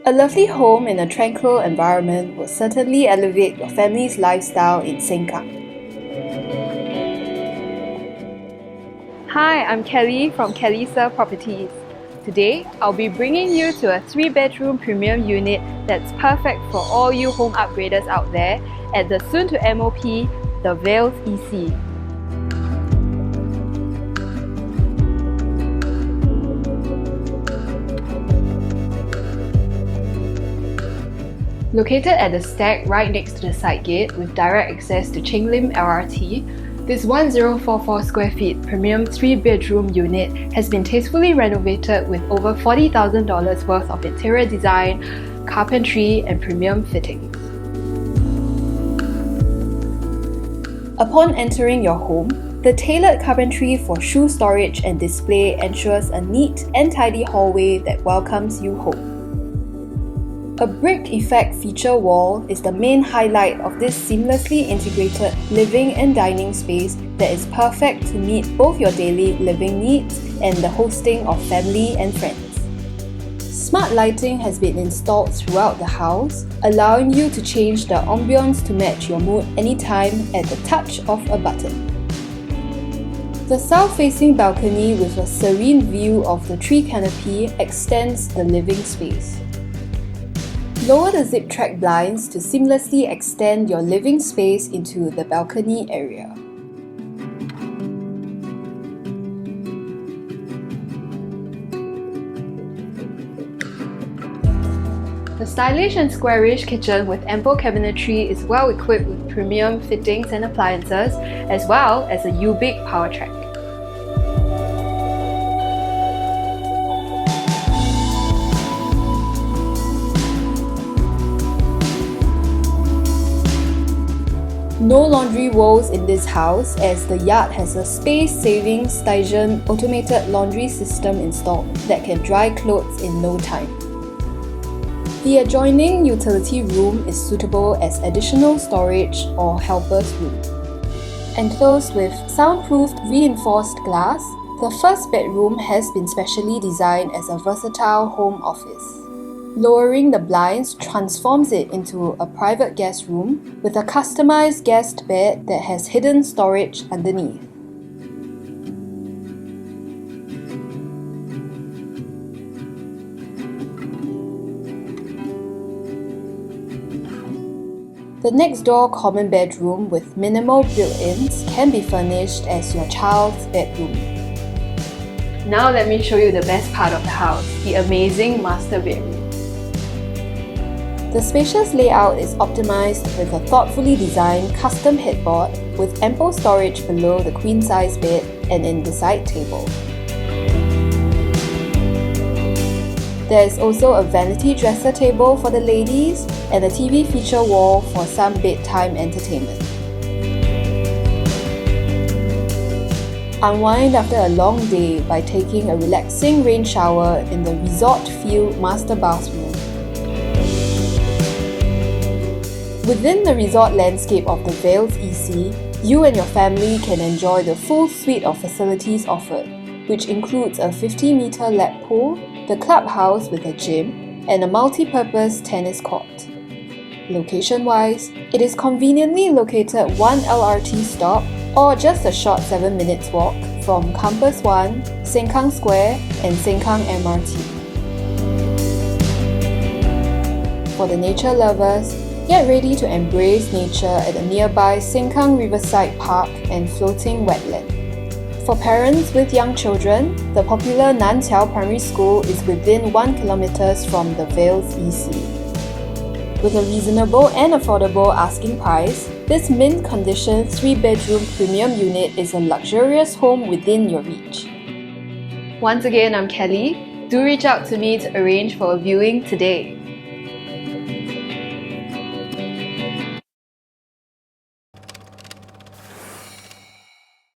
A lovely home in a tranquil environment will certainly elevate your family's lifestyle in Sengkang. Hi, I'm Kelly from Kelly Sir Properties. Today, I'll be bringing you to a 3-bedroom premium unit that's perfect for all you home upgraders out there at the soon-to-MOP, the Vales EC. Located at the stack right next to the side gate with direct access to Cheng Lim LRT, this 1044 square feet premium 3-bedroom unit has been tastefully renovated with over $40,000 worth of interior design, carpentry, and premium fittings. Upon entering your home, the tailored carpentry for shoe storage and display ensures a neat and tidy hallway that welcomes you home. A brick effect feature wall is the main highlight of this seamlessly integrated living and dining space that is perfect to meet both your daily living needs and the hosting of family and friends. Smart lighting has been installed throughout the house, allowing you to change the ambience to match your mood anytime at the touch of a button. The south-facing balcony with a serene view of the tree canopy extends the living space. Lower the Ziptrak blinds to seamlessly extend your living space into the balcony area. The stylish and squarish kitchen with ample cabinetry is well equipped with premium fittings and appliances, as well as a Eubiq power track. No laundry woes in this house as the yard has a space-saving Stygian automated laundry system installed that can dry clothes in no time. The adjoining utility room is suitable as additional storage or helper's room. Enclosed with soundproofed reinforced glass, the first bedroom has been specially designed as a versatile home office. Lowering the blinds transforms it into a private guest room with a customized guest bed that has hidden storage underneath. The next door common bedroom with minimal built-ins can be furnished as your child's bedroom. Now let me show you the best part of the house, the amazing master bedroom. The spacious layout is optimized with a thoughtfully designed custom headboard with ample storage below the queen-size bed and in the side table. There is also a vanity dresser table for the ladies and a TV feature wall for some bedtime entertainment. Unwind after a long day by taking a relaxing rain shower in the resort-feel master bathroom. Within the resort landscape of the Vales EC, you and your family can enjoy the full suite of facilities offered, which includes a 50-meter lap pool, the clubhouse with a gym, and a multi-purpose tennis court. Location-wise, it is conveniently located 1 LRT stop or just a short 7 minutes walk from Campus 1, Sengkang Square, and Sengkang MRT. For the nature lovers, get ready to embrace nature at the nearby Sengkang Riverside Park and floating wetland. For parents with young children, the popular Nanqiao Primary School is within 1 km from the Vales EC. With a reasonable and affordable asking price, this mint condition 3-bedroom premium unit is a luxurious home within your reach. Once again, I'm Kelly. Do reach out to me to arrange for a viewing today.